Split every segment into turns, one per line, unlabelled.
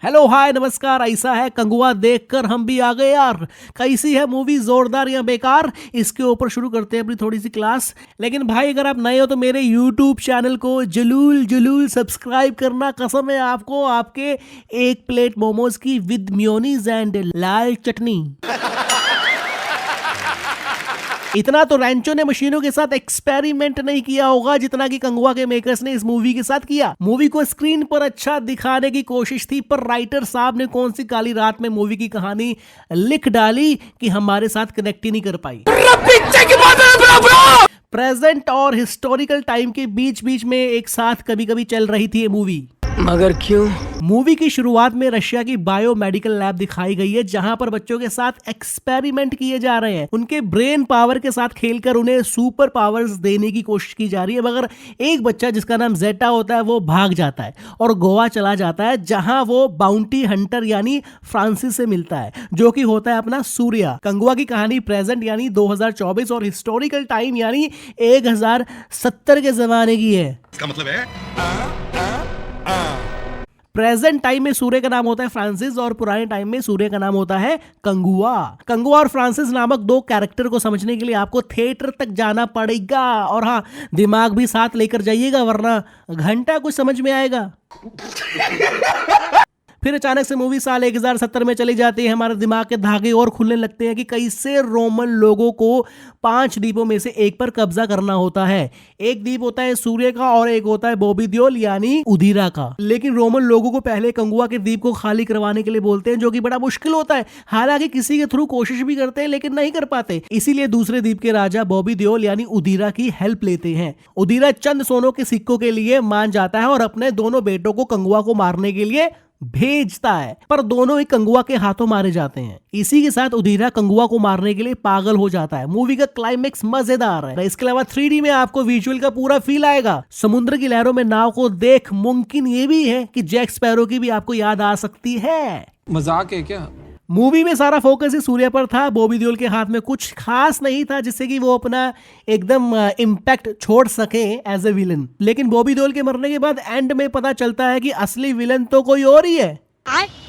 Hello hi नमस्कार। ऐसा है कंगुआ देखकर हम भी आ गए यार। कैसी है मूवी, जोरदार या बेकार? इसके ऊपर शुरू करते हैं अपनी थोड़ी सी क्लास। लेकिन भाई अगर आप नए हो तो मेरे यूट्यूब चैनल को जरूर जरूर सब्सक्राइब करना। कसम है आपको, आपके एक प्लेट मोमोज की विद मेयोनीज एंड लाल चटनी। इतना तो रैंचो ने मशीनों के साथ एक्सपेरिमेंट नहीं किया होगा जितना कि कंगुआ के मेकर्स ने इस मूवी के साथ किया। मूवी को स्क्रीन पर अच्छा दिखाने की कोशिश थी, पर राइटर साहब ने कौन सी काली रात में मूवी की कहानी लिख डाली कि हमारे साथ कनेक्ट ही नहीं कर पाई। प्रेजेंट और हिस्टोरिकल टाइम के बीच बीच में एक साथ कभी कभी चल रही थी ये मूवी।
मगर क्यों?
मूवी की शुरुआत में रशिया की बायोमेडिकल लैब दिखाई गई है, जहां पर बच्चों के साथ एक्सपेरिमेंट किए जा रहे हैं। उनके ब्रेन पावर के साथ खेलकर उन्हें सुपर पावर्स देने की कोशिश की जा रही है। मगर एक बच्चा जिसका नाम जेटा होता है वो भाग जाता है और गोवा चला जाता है, जहां वो बाउंटी हंटर यानी फ्रांसिस से मिलता है, जो कि होता है अपना सूर्या। कंगुआ की कहानी प्रेजेंट यानी 2024 और हिस्टोरिकल टाइम यानी 1070 के जमाने की है।
इसका मतलब है
प्रेजेंट टाइम में सूर्य का नाम होता है फ्रांसिस और पुराने टाइम में सूर्य का नाम होता है कंगुआ। कंगुआ और फ्रांसिस नामक दो कैरेक्टर को समझने के लिए आपको थिएटर तक जाना पड़ेगा, और हाँ, दिमाग भी साथ लेकर जाइएगा वरना घंटा कुछ समझ में आएगा। फिर अचानक से मूवी साल 1070 में चली जाती है। हमारे दिमाग के धागे और खुलने लगते हैं कि कैसे रोमन लोगों को 5 द्वीपों में से एक पर कब्जा करना होता है। एक द्वीप होता है सूर्य का और एक होता है बोबी द्योल यानी उदीरा का। लेकिन रोमन लोगों को पहले कंगुआ के द्वीप को खाली करवाने के लिए बोलते हैं, जो कि बड़ा मुश्किल होता है। हालांकि किसी के थ्रू कोशिश भी करते हैं लेकिन नहीं कर पाते। इसीलिए दूसरे द्वीप के राजा बोबी द्योल यानी उदीरा की हेल्प लेते हैं। उदीरा चंद सोनों के सिक्कों के लिए मान जाता है और अपने दोनों बेटों को कंगुआ को मारने के लिए भेजता है, पर दोनों ही कंगुआ के हाथों मारे जाते हैं। इसी के साथ उदीरा कंगुआ को मारने के लिए पागल हो जाता है। मूवी का क्लाइमेक्स मजेदार है। इसके अलावा 3D में आपको विजुअल का पूरा फील आएगा। समुद्र की लहरों में नाव को देख मुमकिन ये भी है कि जैक स्पैरो की भी आपको याद आ सकती है।
मजाक है क्या?
मूवी में सारा फोकस ही सूर्य पर था। बॉबी देओल के हाथ में कुछ खास नहीं था जिससे कि वो अपना एकदम इम्पैक्ट छोड़ सके एज ए विलन। लेकिन बॉबी देओल के मरने के बाद एंड में पता चलता है कि असली विलन तो कोई और ही है।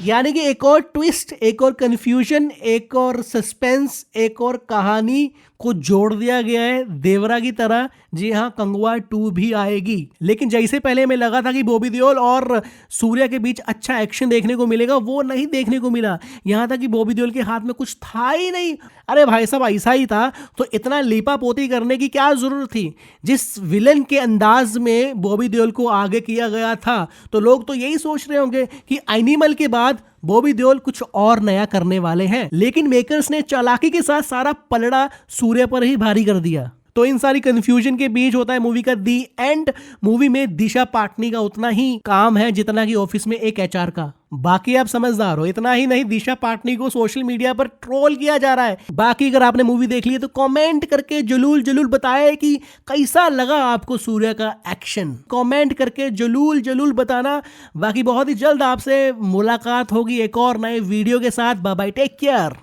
यानी कि एक और ट्विस्ट, एक और कंफ्यूजन, एक और सस्पेंस, एक और कहानी को जोड़ दिया गया है देवरा की तरह। जी हाँ, कंगुआ 2 भी आएगी। लेकिन जैसे पहले हमें लगा था कि बॉबी देओल और सूर्या के बीच अच्छा एक्शन देखने को मिलेगा, वो नहीं देखने को मिला। यहाँ तक कि बॉबी देओल के हाथ में कुछ था ही नहीं। अरे भाई साहब, ऐसा ही था तो इतना लीपा पोती करने की क्या जरूरत थी? जिस विलन के अंदाज में बॉबी देओल को आगे किया गया था, तो लोग तो यही सोच रहे होंगे कि एनिमल के बाद बॉबी देओल कुछ और नया करने वाले हैं। लेकिन मेकर्स ने चालाकी के साथ सारा पलड़ा सूर्य पर ही भारी कर दिया। तो इन सारी कंफ्यूजन के बीच होता है मूवी का दी एंड। मूवी में दिशा पाटनी का उतना ही काम है जितना कि ऑफिस में एक HR का। बाकी आप समझदार हो। इतना ही नहीं, दिशा पाटनी को सोशल मीडिया पर ट्रोल किया जा रहा है। बाकी अगर आपने मूवी देख ली है तो कमेंट करके जरूर जरूर बताएं कि कैसा लगा आपको सूर्य का एक्शन। कमेंट करके जरूर जरूर बताना। बाकी बहुत ही जल्द आपसे मुलाकात होगी एक और नए वीडियो के साथ। Bye bye, take care.